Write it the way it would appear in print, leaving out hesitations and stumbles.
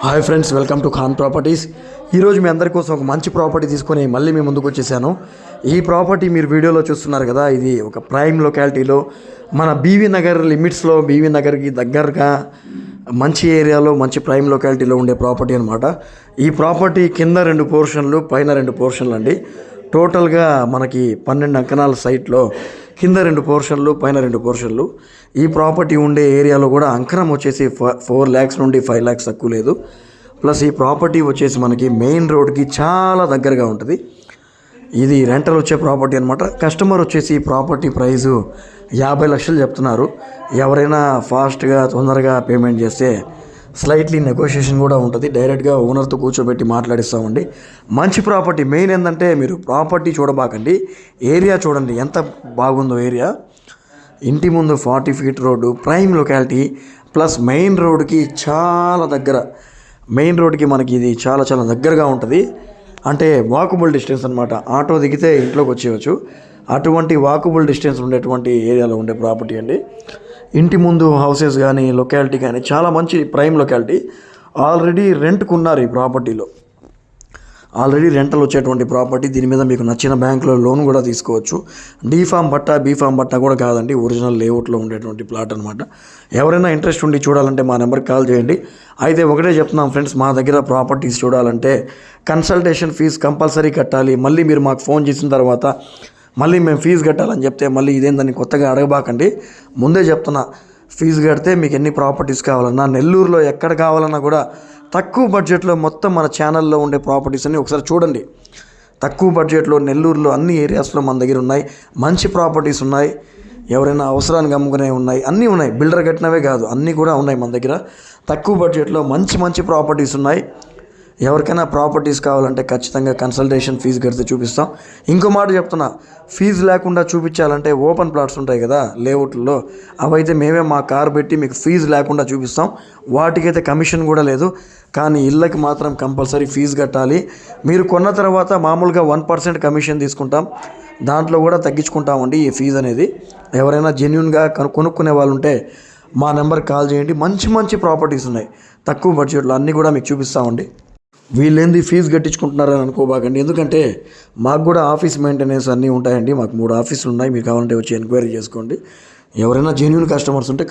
Hi friends, welcome to Khan properties. ఈరోజు మీ అందరి కోసం ఒక మంచి ప్రాపర్టీ తీసుకొని మళ్ళీ మీ ముందుకు వచ్చేసాను. ఈ ప్రాపర్టీ మీరు వీడియోలో చూస్తున్నారు కదా, ఇది ఒక ప్రైమ్ లొకాలిటీలో మన బీవీ నగర్ లిమిట్స్లో, బీవీ నగర్కి దగ్గరగా మంచి ఏరియాలో మంచి ప్రైమ్ లొకాలిటీలో ఉండే ప్రాపర్టీ అనమాట. ఈ ప్రాపర్టీ కింద 2 పోర్షన్లు, పైన 2 పోర్షన్లు అండి. టోటల్గా మనకి 12 అంకణాల సైట్లో కింద 2 పోర్షన్లు, పైన 2 పోర్షన్లు. ఈ ప్రాపర్టీ ఉండే ఏరియాలో కూడా అంకణం వచ్చేసి 4 lakhs నుండి 5 lakhs తక్కువ లేదు. ప్లస్ ఈ ప్రాపర్టీ వచ్చేసి మనకి మెయిన్ రోడ్కి చాలా దగ్గరగా ఉంటుంది. ఇది రెంటల్ వచ్చే ప్రాపర్టీ అనమాట. కస్టమర్ వచ్చేసి ఈ ప్రాపర్టీ ప్రైజు 50 లక్షలు చెప్తున్నారు. ఎవరైనా ఫాస్ట్గా తొందరగా పేమెంట్ చేస్తే స్లైట్లీ నెగోషియేషన్ కూడా ఉంటుంది. డైరెక్ట్గా ఓనర్తో కూర్చోబెట్టి మాట్లాడిస్తామండి. మంచి ప్రాపర్టీ. మెయిన్ ఏంటంటే మీరు ప్రాపర్టీ చూడబాకండి, ఏరియా చూడండి ఎంత బాగుందో ఏరియా. ఇంటి ముందు 40 feet road, prime locality, plus main రోడ్కి చాలా దగ్గర. మెయిన్ రోడ్కి మనకి ఇది చాలా చాలా దగ్గరగా ఉంటుంది. అంటే వాకబుల్ డిస్టెన్స్ అనమాట. ఆటో దిగితే ఇంట్లోకి వచ్చేయచ్చు. అటువంటి వాకబుల్ డిస్టెన్స్ ఉండేటువంటి ఏరియాలో ఉండే ప్రాపర్టీ అండి. ఇంటి ముందు హౌసెస్ కానీ, లొకాలిటీ కానీ చాలా మంచి ప్రైమ్ లొకాలిటీ. ఆల్రెడీ రెంట్కు ఉన్నారు ఈ ప్రాపర్టీలో. ఆల్రెడీ రెంటల్ వచ్చేటువంటి ప్రాపర్టీ. దీని మీద మీకు నచ్చిన బ్యాంకులో లోన్ కూడా తీసుకోవచ్చు. డీఫామ్ బట్టా, బీఫామ్ బట్టా కూడా కాదండి, ఒరిజినల్ లేఅవుట్లో ఉండేటువంటి ప్లాట్ అనమాట. ఎవరైనా ఇంట్రెస్ట్ ఉండి చూడాలంటే మా నెంబర్కి కాల్ చేయండి. అయితే ఒకటే చెప్తున్నాం ఫ్రెండ్స్, మా దగ్గర ప్రాపర్టీస్ చూడాలంటే కన్సల్టేషన్ ఫీజు కంపల్సరీ కట్టాలి. మళ్ళీ మీరు మాకు ఫోన్ చేసిన తర్వాత మళ్ళీ మేము ఫీజు కట్టాలని చెప్తే మళ్ళీ ఇదేందని కొత్తగా అడగబాకండి. ముందే చెప్తున్నా, ఫీజు కడితే మీకు ఎన్ని ప్రాపర్టీస్ కావాలన్నా, నెల్లూరులో ఎక్కడ కావాలన్నా కూడా తక్కువ బడ్జెట్లో మొత్తం మన ఛానల్లో ఉండే ప్రాపర్టీస్ అన్ని ఒకసారి చూడండి. తక్కువ బడ్జెట్లో నెల్లూరులో అన్ని ఏరియాస్లో మన దగ్గర ఉన్నాయి. మంచి ప్రాపర్టీస్ ఉన్నాయి. ఎవరైనా అవసరానికి అమ్ముకునే ఉన్నాయి, అన్నీ ఉన్నాయి. బిల్డర్ కట్టినవే కాదు, అన్నీ కూడా ఉన్నాయి మన దగ్గర. తక్కువ బడ్జెట్లో మంచి మంచి ప్రాపర్టీస్ ఉన్నాయి. ఎవరికైనా ప్రాపర్టీస్ కావాలంటే ఖచ్చితంగా కన్సల్టేషన్ ఫీజు కడితే చూపిస్తాం. ఇంకో మాట చెప్తున్నా, ఫీజు లేకుండా చూపించాలంటే ఓపెన్ ప్లాట్స్ ఉంటాయి కదా లేఅవుట్లో, అవైతే మేమే మా కార్ పెట్టి మీకు ఫీజు లేకుండా చూపిస్తాం. వాటికైతే కమిషన్ కూడా లేదు. కానీ ఇళ్ళకి మాత్రం కంపల్సరీ ఫీజు కట్టాలి. మీరు కొన్న తర్వాత మామూలుగా 1% కమిషన్ తీసుకుంటాం. దాంట్లో కూడా తగ్గించుకుంటామండి ఈ ఫీజు అనేది. ఎవరైనా జెన్యున్గా కొనుక్కునే వాళ్ళు ఉంటే మా నెంబర్కి కాల్ చేయండి. మంచి మంచి ప్రాపర్టీస్ ఉన్నాయి తక్కువ బడ్జెట్లో, అన్నీ కూడా మీకు చూపిస్తామండి. వీళ్ళేంది ఫీజు కట్టించుకుంటున్నారని అనుకోబాకండి. ఎందుకంటే మాకు కూడా ఆఫీస్ మెయింటెనెన్స్ అన్నీ ఉంటాయండి. మాకు 3 ఆఫీసులు ఉన్నాయి. మీకు కావాలంటే వచ్చి ఎంక్వైరీ చేసుకోండి. ఎవరైనా జెన్యూన్ కస్టమర్స్ ఉంటే